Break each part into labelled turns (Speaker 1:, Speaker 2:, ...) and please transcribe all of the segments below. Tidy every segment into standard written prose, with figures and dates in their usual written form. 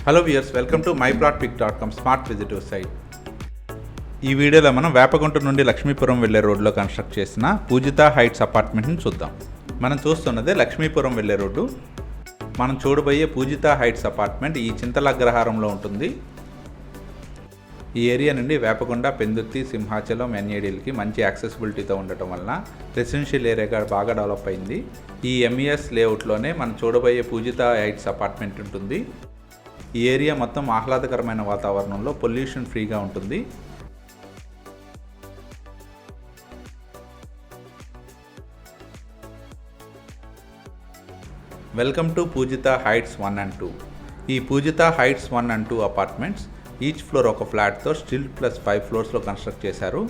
Speaker 1: Hello viewers, welcome to myplotpic.com smart విజిటివ్ site. ఈ వీడియోలో మనం వేపగుంట నుండి లక్ష్మీపురం వెళ్ళే రోడ్లో కన్స్ట్రక్ట్ చేసిన పూజిత హైట్స్ అపార్ట్మెంట్ని చూద్దాం. మనం చూస్తున్నదే లక్ష్మీపురం వెళ్ళే రోడ్డు. మనం చూడబోయే పూజిత హైట్స్ అపార్ట్మెంట్ ఈ చింతల అగ్రహారంలో ఉంటుంది. ఈ ఏరియా నుండి వేపగుండ, పెందుర్తి, సింహాచలం, ఎన్ఏడీలకి మంచి యాక్సెసిబిలిటీతో ఉండటం వలన రెసిడెన్షియల్ ఏరియాగా బాగా డెవలప్ అయింది. ఈ ఎంఈఎస్ లేఅవుట్లోనే మనం చూడబోయే పూజిత హైట్స్ అపార్ట్మెంట్ ఉంటుంది. ఈ ఏరియా మొత్తం ఆహ్లాదకరమైన వాతావరణంలో పొల్యూషన్ ఫ్రీగా ఉంటుంది. Welcome to Pujitha heights 1 and 2. ఈ Pujitha heights 1 and 2 apartments each floor ఒక ఫ్లాట్తో స్టిల్ ప్లస్ 5 ఫ్లోర్స్లో కన్స్ట్రక్ట్ చేశారు.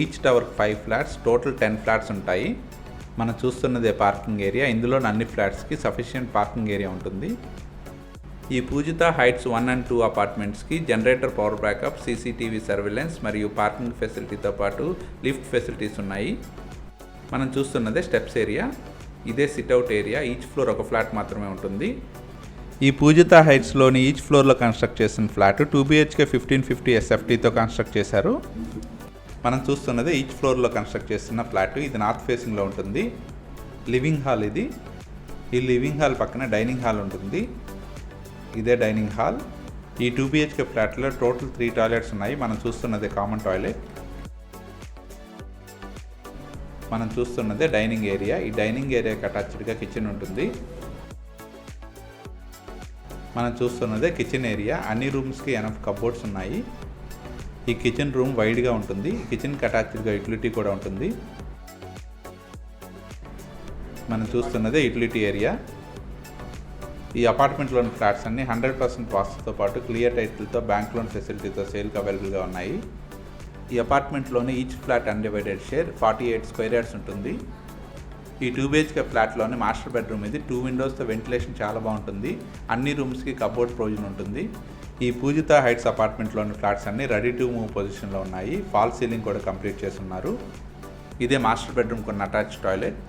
Speaker 1: ఈచ్ టవర్కి 5 ఫ్లాట్స్, టోటల్ 10 ఫ్లాట్స్ ఉంటాయి. మనం చూస్తున్నదే పార్కింగ్ ఏరియా. ఇందులో అన్ని ఫ్లాట్స్కి సఫిషియెంట్ పార్కింగ్ ఏరియా ఉంటుంది. ఈ పూజిత హైట్స్ 1 and 2 అపార్ట్మెంట్స్కి generator, power backup, CCTV surveillance మరియు పార్కింగ్ ఫెసిలిటీతో పాటు లిఫ్ట్ ఫెసిలిటీస్ ఉన్నాయి. మనం చూస్తున్నదే స్టెప్స్ ఏరియా. ఇదే సిట్అవుట్ ఏరియా. ఈచ్ ఫ్లోర్ ఒక ఫ్లాట్ మాత్రమే ఉంటుంది. ఈ పూజిత హైట్స్లోని ఈచ్ ఫ్లోర్లో కన్స్ట్రక్ట్ చేసిన ఫ్లాట్ 2 BHK 1550 SFTతో కన్స్ట్రక్ట్ చేశారు. మనం చూస్తున్నదే ఈచ్ ఫ్లోర్లో కన్స్ట్రక్ట్ చేస్తున్న ఫ్లాట్. ఇది నార్త్ ఫేసింగ్లో ఉంటుంది. లివింగ్ హాల్ ఇది. ఈ లివింగ్ హాల్ పక్కన డైనింగ్ హాల్ ఉంటుంది. ఇదే డైనింగ్ హాల్. ఈ 2 BHK ఫ్లాట్లో టోటల్ 3 టాయిలెట్స్ ఉన్నాయి. మనం చూస్తున్నదే కామన్ టాయిలెట్. మనం చూస్తున్నదే డైనింగ్ ఏరియా. ఈ డైనింగ్ ఏరియాకి అటాచ్డ్గా కిచెన్ ఉంటుంది. మనం చూస్తున్నదే కిచెన్ ఏరియా. అన్ని రూమ్స్కి ఎనఫ్ కబోర్డ్స్ ఉన్నాయి. ఈ కిచెన్ రూమ్ వైడ్గా ఉంటుంది. ఈ కిచెన్కి అటాచ్డ్గా యూటిలిటీ కూడా ఉంటుంది. మనం చూస్తున్నదే యూటిలిటీ ఏరియా. ఈ అపార్ట్మెంట్లోని ఫ్లాట్స్ అన్ని 100% వాస్తుతో పాటు క్లియర్ టైటిల్తో, బ్యాంక్ లోన్ ఫెసిలిటీతో సేల్కి అవైలబుల్గా ఉన్నాయి. ఈ అపార్ట్మెంట్లోని each flat undivided share 48 square yards ఉంటుంది. ఈ 2 BHK ఫ్లాట్లోని మాస్టర్ బెడ్రూమ్ ఇది. 2 విండోస్తో వెంటిలేషన్ చాలా బాగుంటుంది. అన్ని రూమ్స్కి కబోర్డ్ ప్రొవిజన్ ఉంటుంది. ఈ పూజిత హైట్స్ అపార్ట్మెంట్లోని ఫ్లాట్స్ అన్ని రెడీ టు మూవ్ పొజిషన్లో ఉన్నాయి. ఫాల్ సీలింగ్ కూడా కంప్లీట్ చేస్తున్నారు. ఇదే మాస్టర్ బెడ్రూమ్ కొన్ని అటాచ్ టాయిలెట్.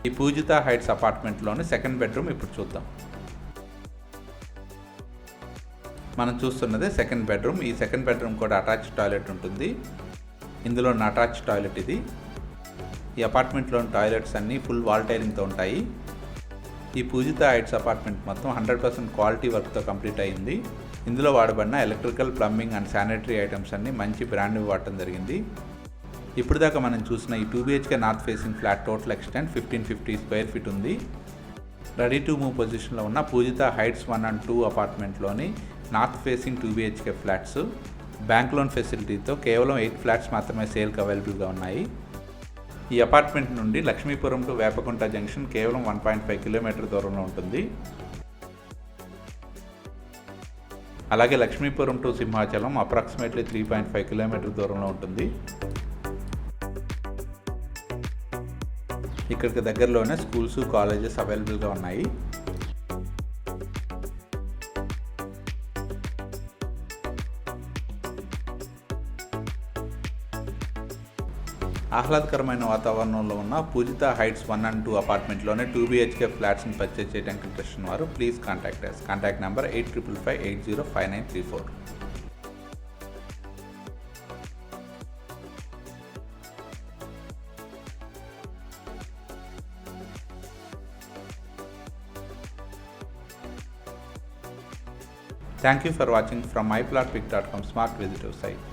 Speaker 1: ఈ పూజిత హైట్స్ అపార్ట్మెంట్లోని సెకండ్ బెడ్రూమ్ ఇప్పుడు చూద్దాం. మనం చూస్తున్నదే సెకండ్ బెడ్రూమ్. ఈ సెకండ్ బెడ్రూమ్ కూడా అటాచ్ టాయిలెట్ ఉంటుంది. ఇందులో అటాచ్ టాయిలెట్ ఇది. ఈ అపార్ట్మెంట్లోని టాయిలెట్స్ అన్నీ ఫుల్ వాల్ టైలింగ్తో ఉంటాయి. ఈ పూజిత హైట్స్ అపార్ట్మెంట్ మొత్తం 100% క్వాలిటీ వర్క్తో కంప్లీట్ అయింది. ఇందులో వాడబడిన electrical, plumbing and sanitary items అన్నీ మంచి బ్రాండ్ వాడటం జరిగింది. ఇప్పుడు దాకా మనం చూసిన ఈ 2 BHK north facing flat total extent 1550 square feet ఉంది. రెడీ టు మూవ్ పొజిషన్లో ఉన్న పూజిత హైట్స్ 1 and 2 అపార్ట్మెంట్లోని north facing 2 BHK flats bank loan ఫెసిలిటీతో కేవలం 8 ఫ్లాట్స్ మాత్రమే సేల్కి అవైలబుల్గా ఉన్నాయి. ఈ అపార్ట్మెంట్ నుండి లక్ష్మీపురం టు వేపగుంట జంక్షన్ కేవలం 1.5 కిలోమీటర్ దూరంలో ఉంటుంది. అలాగే Lakshmipuram to Simhachalam approximately 3.5 kilometre దూరంలో ఉంటుంది. ఇక్కడికి దగ్గరలోనే స్కూల్స్, కాలేజెస్ అవైలబుల్గా ఉన్నాయి. ఆహ్లాదకరమైన వాతావరణంలో ఉన్న Pujitha heights 1 and 2 అపార్ట్మెంట్లోనే 2 BHK ఫ్లాట్స్ని purchase చేయడానికి ఇంట్రెస్ట్ ఉన్నవారు please contact us. Contact number 8555805934. Thank you for watching from myplotpic.com smart visitor site.